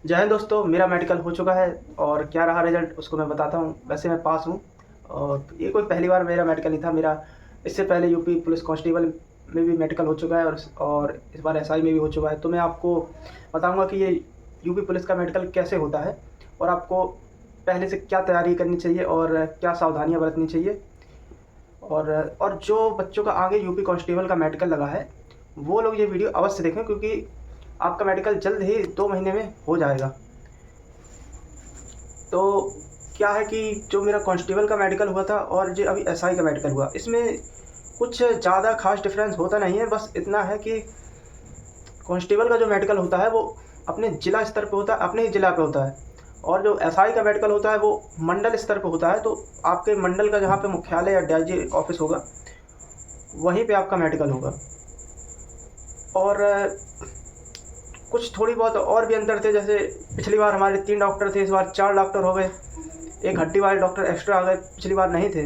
जय हिंद दोस्तों, मेरा मेडिकल हो चुका है और क्या रहा रिजल्ट उसको मैं बताता हूँ। वैसे मैं पास हूँ और ये कोई पहली बार मेरा मेडिकल नहीं था। मेरा इससे पहले यूपी पुलिस कांस्टेबल में भी मेडिकल हो चुका है और इस बार एसआई में भी हो चुका है। तो मैं आपको बताऊँगा कि ये यूपी पुलिस का मेडिकल कैसे होता है और आपको पहले से क्या तैयारी करनी चाहिए और क्या सावधानियाँ बरतनी चाहिए। और जो बच्चों का आगे यूपी कांस्टेबल का मेडिकल लगा है वो लोग ये वीडियो अवश्य देखें, क्योंकि आपका मेडिकल जल्द ही 2 महीने में हो जाएगा। तो क्या है कि जो मेरा कांस्टेबल का मेडिकल हुआ था और जो अभी एसआई का मेडिकल हुआ, इसमें कुछ ज़्यादा खास डिफरेंस होता नहीं है। बस इतना है कि कांस्टेबल का जो मेडिकल होता है वो अपने ज़िला स्तर पे होता है, अपने ही ज़िला पे होता है, और जो एसआई का मेडिकल होता है वो मंडल स्तर पे होता है। तो आपके मंडल का जहाँ पे मुख्यालय या डीआईजी ऑफिस होगा वहीं पे आपका मेडिकल होगा। और कुछ थोड़ी बहुत और भी अंतर थे, जैसे पिछली बार हमारे 3 डॉक्टर थे, इस बार 4 डॉक्टर हो गए। एक हड्डी वाले डॉक्टर एक्स्ट्रा आ गए, पिछली बार नहीं थे।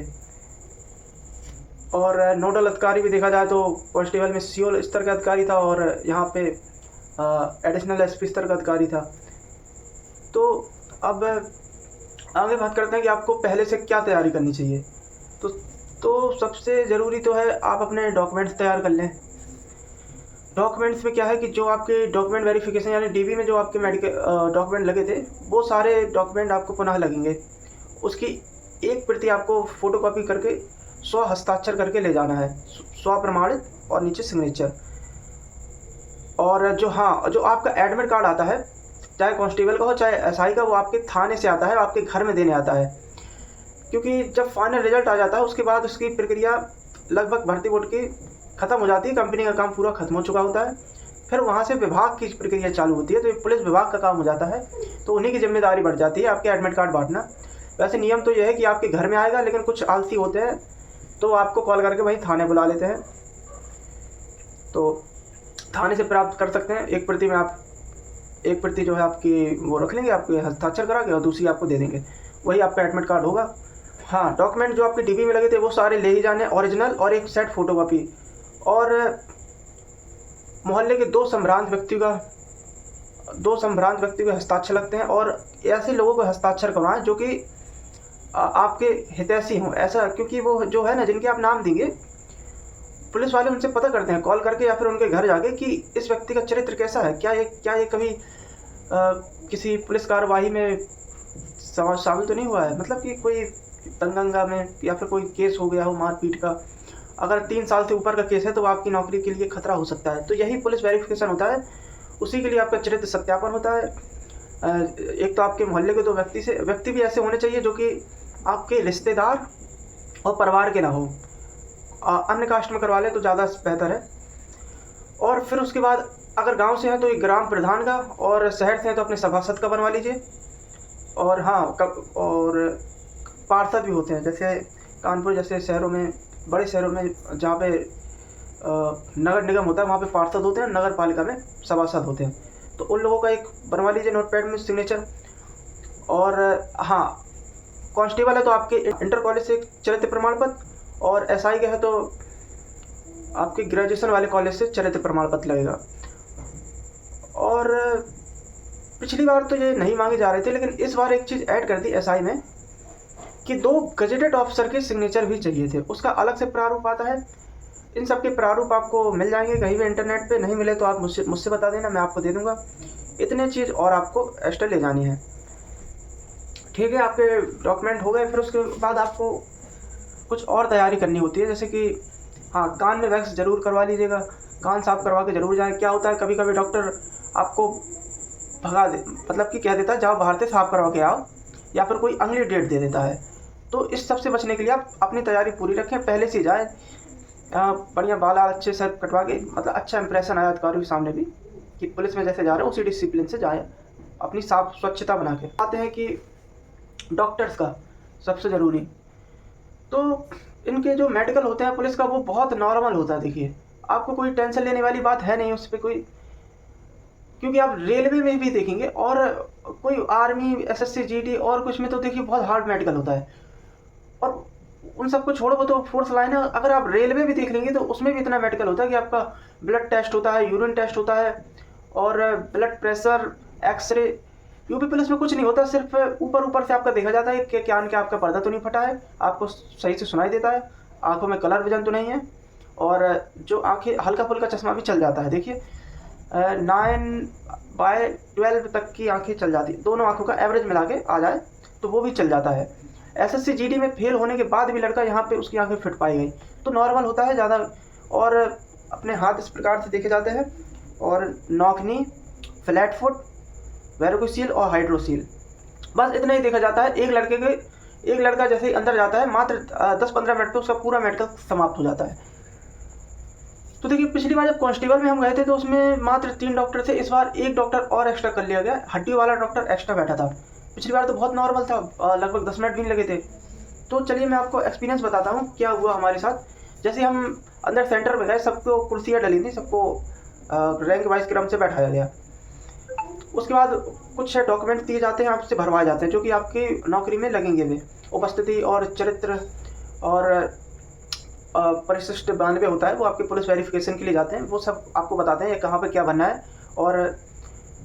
और नोडल अधिकारी भी देखा जाए तो कांस्टेबल में सीओ स्तर का अधिकारी था और यहाँ पे एडिशनल एसपी स्तर का अधिकारी था। तो अब आगे बात करते हैं कि आपको पहले से क्या तैयारी करनी चाहिए। तो सबसे ज़रूरी तो है आप अपने डॉक्यूमेंट्स तैयार कर लें। डॉक्यूमेंट्स में क्या है कि जो आपके डॉक्यूमेंट वेरिफिकेशन यानी डीबी में जो आपके मेडिकल डॉक्यूमेंट लगे थे वो सारे डॉक्यूमेंट आपको पुनः लगेंगे। उसकी एक प्रति आपको फ़ोटोकॉपी करके स्व हस्ताक्षर करके ले जाना है, स्व प्रमाणित और नीचे सिग्नेचर। और जो आपका एडमिट कार्ड आता है, चाहे कांस्टेबल का हो चाहे एसआई का, वो आपके थाने से आता है, आपके घर में देने आता है। क्योंकि जब फाइनल रिजल्ट आ जाता है उसके बाद उसकी प्रक्रिया लगभग भर्ती बोर्ड की ख़त्म हो जाती है, कंपनी का काम पूरा खत्म हो चुका होता है। फिर वहाँ से विभाग की प्रक्रिया चालू होती है, तो ये पुलिस विभाग का काम हो जाता है। तो उन्हीं की जिम्मेदारी बढ़ जाती है आपके एडमिट कार्ड बांटना। वैसे नियम तो यह है कि आपके घर में आएगा, लेकिन कुछ आलसी होते हैं तो आपको कॉल करके वहीं थाने बुला लेते हैं। तो थाने से प्राप्त कर सकते हैं। एक प्रति जो है आपकी वो रख लेंगे, आपके हस्ताक्षर करा के, और दूसरी आपको दे देंगे, वही आपका एडमिट कार्ड होगा। हाँ, डॉक्यूमेंट जो आपके डीबी में लगे थे वो सारे ले ही जाने, ओरिजिनल और एक सेट फोटोकॉपी। और मोहल्ले के दो संभ्रांत व्यक्ति के हस्ताक्षर लगते हैं, और ऐसे लोगों को हस्ताक्षर करवाएं जो कि आपके हितैषी हों। ऐसा क्योंकि वो जो है ना, जिनके आप नाम देंगे, पुलिस वाले उनसे पता करते हैं कॉल करके या फिर उनके घर जाके कि इस व्यक्ति का चरित्र कैसा है, क्या ये कभी किसी पुलिस कार्यवाही में शामिल तो नहीं हुआ है, मतलब कि कोई दंगा में या फिर कोई केस हो गया हो मारपीट का। अगर 3 साल से ऊपर का केस है तो आपकी नौकरी के लिए खतरा हो सकता है। तो यही पुलिस वेरिफिकेशन होता है, उसी के लिए आपका चरित्र सत्यापन होता है। एक तो आपके मोहल्ले के 2 व्यक्ति भी ऐसे होने चाहिए जो कि आपके रिश्तेदार और परिवार के ना हो। अन्य कास्ट में करवा लें तो ज़्यादा बेहतर है। और फिर उसके बाद अगर गांव से हैं तो एक ग्राम प्रधान का, और शहर से हैं तो अपने सभासद का बनवा लीजिए। और हाँ, और पार्षद भी होते हैं, जैसे कानपुर जैसे शहरों में, बड़े शहरों में जहाँ पे नगर निगम होता है वहाँ पे पार्षद होते हैं, नगर पालिका में सभासद होते हैं। तो उन लोगों का एक बनवा लीजिए नोटपैड में सिग्नेचर। और हाँ, कांस्टेबल है तो आपके इंटर कॉलेज से एक चरित्र प्रमाण पत्र, और एसआई का है तो आपके ग्रेजुएशन वाले कॉलेज से चरित्र प्रमाण पत्र लगेगा। और पिछली बार तो ये नहीं मांगे जा रहे थे, लेकिन इस बार एक चीज़ ऐड कर दी एसआई में कि 2 गजेटेड ऑफिसर के सिग्नेचर भी चाहिए थे। उसका अलग से प्रारूप आता है। इन सब के प्रारूप आपको मिल जाएंगे कहीं भी इंटरनेट पे, नहीं मिले तो आप मुझसे बता देना, मैं आपको दे दूंगा। इतने चीज़ और आपको एक्स्ट्रा ले जानी है। ठीक है, आपके डॉक्यूमेंट हो गए। फिर उसके बाद आपको कुछ और तैयारी करनी होती है, जैसे कि हाँ, कान में वैक्स ज़रूर करवा लीजिएगा, कान साफ करवा के ज़रूर जाएँ। क्या होता है, कभी कभी डॉक्टर आपको भगा दे, मतलब कि कह देता है जाओ बाहर से साफ करवा के आओ, या फिर कोई अगली डेट दे देता है। तो इस सब से बचने के लिए आप अपनी तैयारी पूरी रखें, पहले से जाए बढ़िया बाल अच्छे से कटवा के, मतलब अच्छा इंप्रेशन आया अधिकारियों के सामने भी कि पुलिस में जैसे जा रहे हैं उसी डिसिप्लिन से जाएं, अपनी साफ स्वच्छता बना के। आते हैं कि डॉक्टर्स का सबसे ज़रूरी, तो इनके जो मेडिकल होते हैं पुलिस का वो बहुत नॉर्मल होता है। देखिए, आपको कोई टेंशन लेने वाली बात है नहीं उस पर कोई, क्योंकि आप रेलवे में भी देखेंगे और कोई आर्मी, एसएससी, जीडी और कुछ में तो देखिए बहुत हार्ड मेडिकल होता है। और उन सबको छोड़ो, वो तो फोर्स लाइन है। अगर आप रेलवे भी देख लेंगे तो उसमें भी इतना मेडिकल होता है कि आपका ब्लड टेस्ट होता है, यूरिन टेस्ट होता है, और blood pressure, x-ray, UP police में कुछ नहीं होता, सिर्फ ऊपर ऊपर से आपका देखा जाता है कि क्या क्या आपका पर्दा तो नहीं फटा है, आपको सही से सुनाई देता है, आंखों में कलर विजन तो नहीं है, और जो आंखें हल्का फुल्का चश्मा भी चल जाता है। देखिए 9/12 तक की आंखें चल जाती, दोनों आंखों का एवरेज मिला के आ जाए तो वो भी चल जाता है। एसएससी जीडी में फेल होने के बाद भी लड़का यहाँ पे उसकी आंखें फिट पाई गई, तो नॉर्मल होता है ज़्यादा। और अपने हाथ इस प्रकार से देखे जाते हैं, और नौकनी, फ्लैट फुट, वेरिकोसील और हाइड्रोसील, बस इतना ही देखा जाता है। एक लड़का जैसे ही अंदर जाता है मात्र 10-15 मिनट में उसका पूरा मेडिकल समाप्त हो जाता है। तो देखिए पिछली बार जब कांस्टेबल में हम गए थे तो उसमें मात्र 3 डॉक्टर थे, इस बार 1 डॉक्टर और एक्स्ट्रा कर लिया गया, हड्डी वाला डॉक्टर एक्स्ट्रा बैठा था। पिछली बार तो बहुत नॉर्मल था, लगभग 10 मिनट भी नहीं लगे थे। तो चलिए मैं आपको एक्सपीरियंस बताता हूँ क्या हुआ हमारे साथ। जैसे हम अंदर सेंटर में गए, सबको कुर्सियाँ डली थी, सबको रैंक वाइज क्रम से बैठाया गया। उसके बाद कुछ डॉक्यूमेंट दिए जाते हैं, आपसे भरवाए जाते हैं, जो कि आपकी नौकरी में लगेंगे भी। उपस्थिति और चरित्र और परिशिष्ट 92 होता है, वो आपके पुलिस वेरिफिकेशन के लिए जाते हैं, वो सब आपको बताते हैं कहाँ पे क्या बनना है। और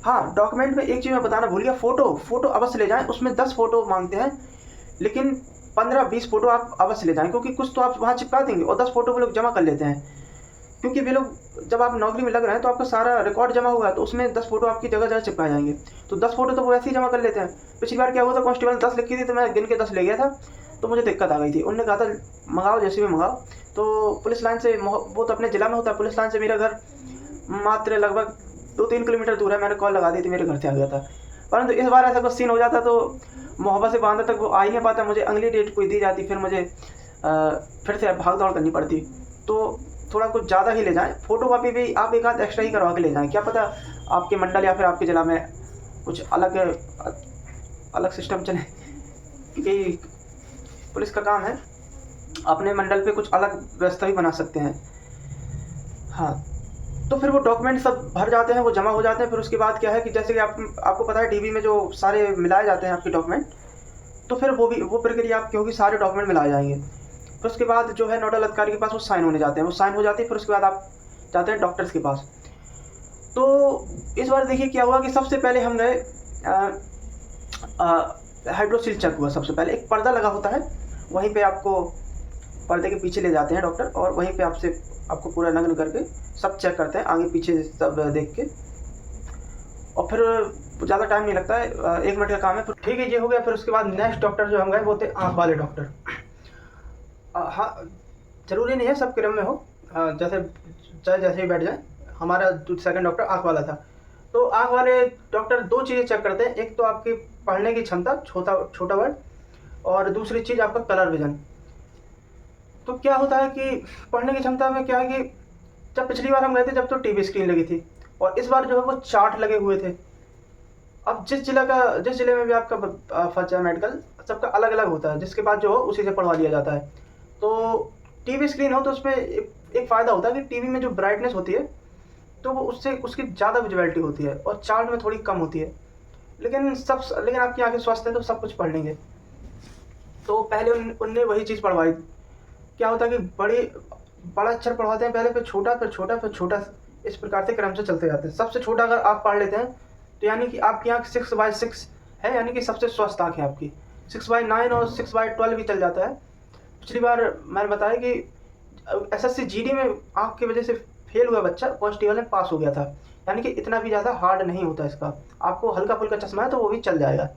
हाँ, डॉक्यूमेंट में एक चीज़ मैं बताना भूल गया, फ़ोटो अवश्य ले जाएं। उसमें 10 फ़ोटो मांगते हैं, लेकिन 15-20 फ़ोटो आप अवश्य ले जाएं, क्योंकि कुछ तो आप वहाँ चिपका देंगे और 10 फ़ोटो वो लोग जमा कर लेते हैं। क्योंकि वे लोग, जब आप नौकरी में लग रहे हैं तो आपका सारा रिकॉर्ड जमा हुआ है, तो उसमें 10 फ़ोटो आपकी जगह जगह चिपकाए जाएंगे, तो 10 फ़ोटो तो वो वैसे ही जमा कर लेते हैं। पिछली बार क्या हुआ था, कांस्टेबल 10 लिखी थी तो मैं गिन के 10 ले गया था, तो मुझे दिक्कत आ गई थी। उन्होंने कहा था मंगाओ, जैसे भी मंगाओ। तो पुलिस लाइन से, वो तो अपने ज़िला में होता है, पुलिस लाइन से मेरा घर मात्र लगभग 2-3 किलोमीटर दूर है। मैंने कॉल लगा दी थी, मेरे घर से आ गया था। परंतु इस बार ऐसा कुछ सीन हो जाता तो मोहब्बत से बांधा तक वो आ ही नहीं पाता, मुझे अगली डेट कोई दी जाती, फिर मुझे फिर से भाग दौड़ करनी पड़ती। तो थोड़ा कुछ ज़्यादा ही ले जाएं, फ़ोटो कॉपी भी आप एक आध एक्स्ट्रा ही करवा के ले जाएं, क्या पता आपके मंडल या फिर आपके ज़िला में कुछ अलग सिस्टम चले, क्योंकि पुलिस का काम है, अपने मंडल पे कुछ अलग व्यवस्था भी बना सकते हैं। हाँ, तो फिर वो डॉक्यूमेंट सब भर जाते हैं, वो जमा हो जाते हैं। फिर उसके बाद क्या है कि जैसे कि आपको पता है टीवी में जो सारे मिलाए जाते हैं आपके डॉक्यूमेंट, तो फिर वो प्रक्रिया आपकी होगी, सारे डॉक्यूमेंट मिलाए जाएंगे। फिर उसके बाद जो है नोडल अधिकारी के पास वो साइन होने जाते हैं, वो साइन हो जाती है। फिर उसके बाद आप जाते हैं डॉक्टर्स के पास। तो इस बार देखिए क्या हुआ कि सबसे पहले हम गए, हाइड्रोसील चेक हुआ। सबसे पहले एक पर्दा लगा होता है, वहीं पे आपको पर्दे के पीछे ले जाते हैं डॉक्टर, और वहीं पे आपको पूरा नग्न करके सब चेक करते हैं, आगे पीछे सब देख के। और फिर ज़्यादा टाइम नहीं लगता है, 1 मिनट का काम है। ठीक है, ये हो गया। फिर उसके बाद नेक्स्ट डॉक्टर जो हम गए वो थे आँख वाले डॉक्टर। हाँ, ज़रूरी नहीं है सब क्रम में हो, चाहे जैसे ही बैठ जाए। हमारा सेकंड डॉक्टर आँख वाला था। तो आँख वाले डॉक्टर 2 चीज़ें चेक करते हैं, एक तो आपकी पढ़ने की क्षमता, छोटा वर्ड, और दूसरी चीज़ आपका कलर विजन। तो क्या होता है कि पढ़ने की क्षमता में क्या है कि जब पिछली बार हम गए थे जब तो टीवी स्क्रीन लगी थी, और इस बार जो है वो चार्ट लगे हुए थे। अब जिस जिले में भी आपका फंसा है मेडिकल, सबका अलग अलग होता है, जिसके बाद जो हो उसी से पढ़वा लिया जाता है। तो टीवी स्क्रीन हो तो उसमें एक फ़ायदा होता है कि टीवी में जो ब्राइटनेस होती है तो वो उसकी ज़्यादा विजुअलिटी होती है, और चार्ट में थोड़ी कम होती है। लेकिन आपकी आंखें स्वस्थ है तो सब कुछ पढ़ लेंगे। तो पहले उनने वही चीज़ पढ़वाई। क्या होता है कि बड़ा अक्षर पढ़वाते हैं पहले, फिर छोटा, फिर छोटा, फिर छोटा, इस प्रकार से क्रम से चलते जाते हैं। सबसे छोटा अगर आप पढ़ लेते हैं तो यानी कि आपकी आँख 6/6 है, यानी कि सबसे स्वस्थ आँख है आपकी। 6/9 और 6/12 भी चल जाता है। पिछली बार मैंने बताया कि एसएससी जीडी में आँख की वजह से फेल हुआ बच्चा कांस्टेबल में पास हो गया था, यानी कि इतना भी ज़्यादा हार्ड नहीं होता इसका। आपको हल्का फुल्का चश्मा है तो वो भी चल जाएगा।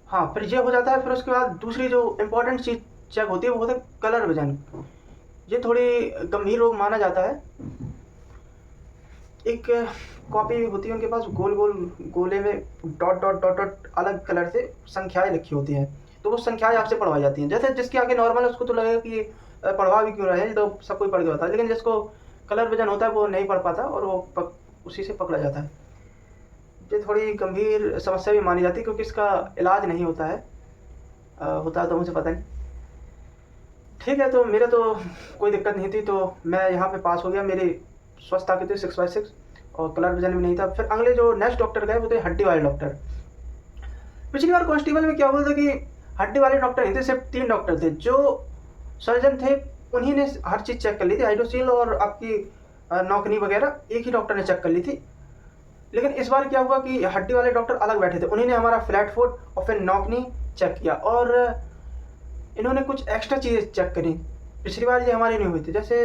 हाँ, फिर ये हो जाता है। फिर उसके बाद दूसरी जो इम्पोर्टेंट चीज़ चेक होती है वो होता है कलर विजन। ये थोड़ी गंभीर रोग माना जाता है। एक कॉपी होती है उनके पास, गोले में डॉट डॉट डॉट डॉट अलग कलर से संख्याएं लिखी होती हैं, तो वो संख्याएं आपसे पढ़वाई जाती हैं। जैसे जिसके आगे नॉर्मल है उसको तो लगेगा कि ये पढ़वा भी क्यों रहे हैं, तो सब कोई पढ़ के होता है, लेकिन जिसको कलर विजन होता है वो नहीं पढ़ पाता और वो उसी से पकड़ा जाता है। ये थोड़ी गंभीर समस्या भी मानी जाती है, क्योंकि इसका इलाज नहीं होता है, होता है तो मुझे पता नहीं। ठीक है, तो मेरे तो कोई दिक्कत नहीं थी, तो मैं यहाँ पे पास हो गया। मेरी स्वस्थ आंखें थी 6/6 और कलर विजन भी नहीं था। फिर अगले जो नेक्स्ट डॉक्टर गए वो थे हड्डी वाले डॉक्टर। पिछली बार कांस्टेबल में क्या हुआ था कि हड्डी वाले डॉक्टर नहीं थे, सिर्फ 3 डॉक्टर थे। जो सर्जन थे उन्हीं ने हर चीज़ चेक कर ली थी, हाइड्रोसील और आपकी नौकनी वगैरह एक ही डॉक्टर ने चेक कर ली थी। लेकिन इस बार क्या हुआ कि हड्डी वाले डॉक्टर अलग बैठे थे, उन्होंने हमारा फ्लैट फुट और फिर नॉकनी चेक किया और इन्होंने कुछ एक्स्ट्रा चीज़ें चेक करी। पिछली बार ये हमारी नहीं हुई थी। जैसे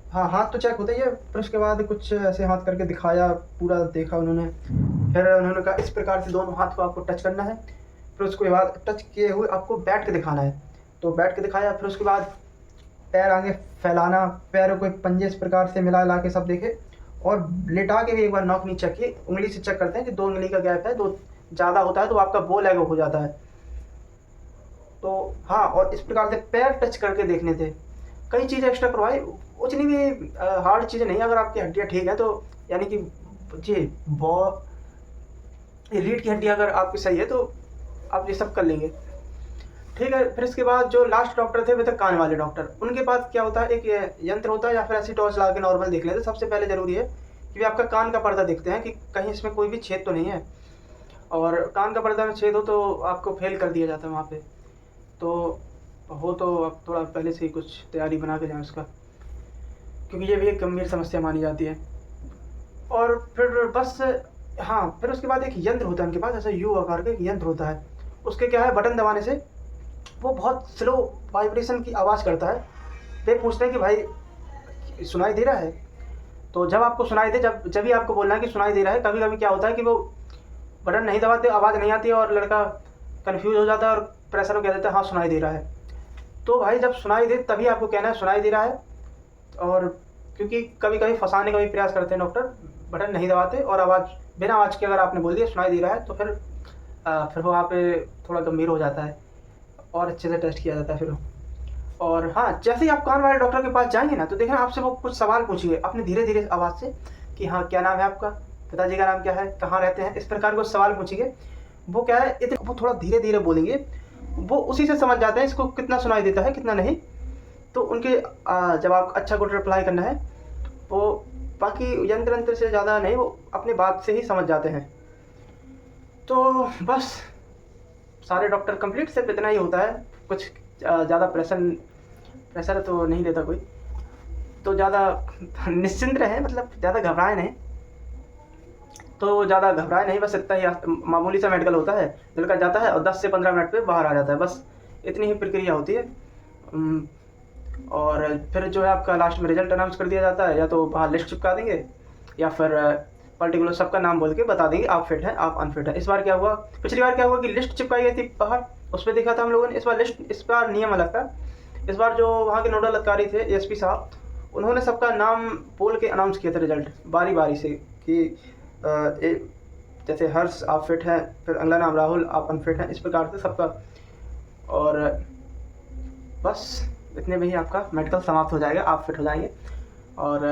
हाँ, हाथ तो चेक होता ही है, फिर उसके बाद कुछ ऐसे हाथ करके दिखाया, पूरा देखा उन्होंने। फिर उन्होंने कहा इस प्रकार से दोनों हाथ को आपको टच करना है, फिर उसके बाद टच किए हुए आपको बैठ के दिखाना है। तो बैठ के दिखाया, फिर उसके बाद पैर आगे फैलाना, पैरों को पंजे इस प्रकार से मिला ला के सब देखे, और लेटा के भी एक बार नॉक नहीं चेक किए। उंगली से चेक करते हैं कि 2 उंगली का गैप है, 2 ज़्यादा होता है तो आपका बो लेग हो जाता है। तो हाँ, और इस प्रकार से पैर टच करके देखने थे। कई चीज़ें एक्स्ट्रा करवाई, उतनी भी हार्ड चीज़ें नहीं। अगर आपकी हड्डियाँ ठीक है तो यानी कि जी ये रीढ़ की हड्डी अगर आपकी सही है तो आप ये सब कर लेंगे, ठीक है। फिर इसके बाद जो लास्ट डॉक्टर थे वे थे कान वाले डॉक्टर। उनके पास क्या होता है, एक यंत्र होता है या फिर ऐसी टॉर्च लगा के नॉर्मल देख लेते हैं। सबसे पहले ज़रूरी है कि वे आपका कान का पर्दा देखते हैं कि कहीं इसमें कोई भी छेद तो नहीं है, और कान का पर्दा में छेद हो तो आपको फेल कर दिया जाता है वहाँ पे। तो हो तो आप थोड़ा पहले से ही कुछ तैयारी बना के जाएँ उसका, क्योंकि ये भी एक गंभीर समस्या मानी जाती है। और फिर बस हाँ, फिर उसके बाद एक यंत्र होता है उनके पास, ऐसा यू आकार का एक यंत्र होता है। उसके क्या है, बटन दबाने से वो बहुत स्लो वाइब्रेशन की आवाज़ करता है। वे पूछते हैं कि भाई सुनाई दे रहा है? तो जब आपको सुनाई दे, जब भी आपको बोलना है कि सुनाई दे रहा है। कभी कभी क्या होता है कि वो बटन नहीं दबाते, आवाज़ नहीं आती है और लड़का कन्फ्यूज हो जाता है और प्रेशर में कह देता है हाँ सुनाई दे रहा है। तो भाई जब सुनाई दे तभी आपको कहना है सुनाई दे रहा है। और क्योंकि कभी कभी फंसाने का भी प्रयास करते हैं डॉक्टर, बटन नहीं दबाते और आवाज़ बिना आवाज़ के अगर आपने बोल दिया सुनाई दे रहा है तो फिर वो वहाँ पे थोड़ा गंभीर हो जाता है और अच्छे से टेस्ट किया जाता है फिर। और हाँ, जैसे ही आप कान वाले डॉक्टर के पास जाएंगे ना तो देखना आपसे वो कुछ सवाल पूछेंगे अपने धीरे धीरे आवाज़ से कि हाँ क्या नाम है आपका, पिताजी का नाम क्या है, कहाँ रहते हैं, इस प्रकार के सवाल पूछेंगे। वो क्या है, इतने वो थोड़ा धीरे धीरे बोलेंगे, वो उसी से समझ जाते हैं इसको कितना सुनाई देता है कितना नहीं। तो उनके जब आप अच्छा गुड रिप्लाई करना है वो बाकी यंत्र से ज़्यादा नहीं, वो अपने बात से ही समझ जाते हैं। तो बस सारे डॉक्टर कंप्लीट सिर्फ इतना ही होता है। कुछ ज़्यादा प्रेशर तो नहीं लेता कोई, तो ज़्यादा निश्चिंत रहें, मतलब ज़्यादा घबराए नहीं। बस इतना ही मामूली सा मेडिकल होता है। लड़का जाता है और 10 से 15 मिनट पे बाहर आ जाता है, बस इतनी ही प्रक्रिया होती है। और फिर जो है आपका लास्ट में रिजल्ट अनाउंस कर दिया जाता है, या तो बाहर लिस्ट चिपका देंगे या फिर पर्टिकुलर सबका नाम बोल के बता देंगे आप फिट हैं आप अनफिट हैं। इस बार क्या हुआ, पिछली बार क्या हुआ कि लिस्ट चिपकाई गई थी बाहर, उस पर देखा था हम लोगों ने। इस बार नियम अलग था। इस बार जो वहाँ के नोडल अधिकारी थे एसपी साहब, उन्होंने सबका नाम बोल के अनाउंस किया था रिजल्ट बारी बारी से कि जैसे हर्ष आप फिट हैं, फिर अगला नाम राहुल आप अनफिट हैं, इस प्रकार से सबका। और बस इतने में ही आपका मेडिकल समाप्त हो जाएगा, आप फिट हो जाएंगे। और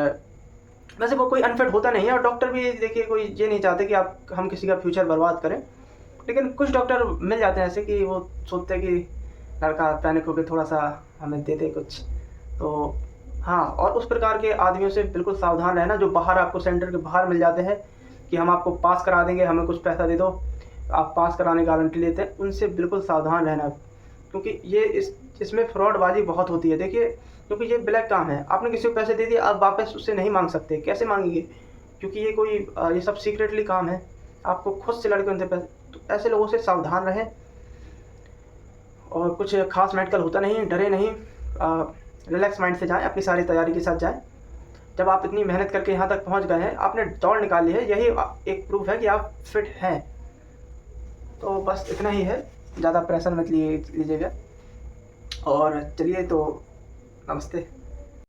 वैसे वो कोई अनफिट होता नहीं है, और डॉक्टर भी देखिए कोई ये नहीं चाहते कि हम किसी का फ्यूचर बर्बाद करें। लेकिन कुछ डॉक्टर मिल जाते हैं ऐसे कि वो सोचते हैं कि लड़का पैनिक होकर थोड़ा सा हमें दे दे कुछ। तो हाँ, और उस प्रकार के आदमियों से बिल्कुल सावधान रहना जो बाहर आपको सेंटर के बाहर मिल जाते हैं कि हम आपको पास करा देंगे, हमें कुछ पैसा दे दो, आप पास कराने की गारंटी लेते हैं। उनसे बिल्कुल सावधान रहना, क्योंकि ये इसमें फ्रॉडबाजी बहुत होती है। देखिए, क्योंकि ये ब्लैक काम है। आपने किसी को पैसे दे दिए, आप वापस उससे नहीं मांग सकते, कैसे मांगेंगे, क्योंकि ये सब सीक्रेटली काम है, आपको खुद से लड़के उनसे पैसे। तो ऐसे लोगों से सावधान रहें। और कुछ खास मेडिकल होता नहीं, डरे नहीं, रिलैक्स माइंड से जाएं, अपनी सारी तैयारी के साथ जाएं। जब आप इतनी मेहनत करके यहाँ तक पहुँच गए हैं, आपने दौड़ निकाली है, यही एक प्रूफ है कि आप फिट हैं। तो बस इतना ही है, ज़्यादा प्रेशर मत लीजिएगा। और चलिए, तो नमस्ते।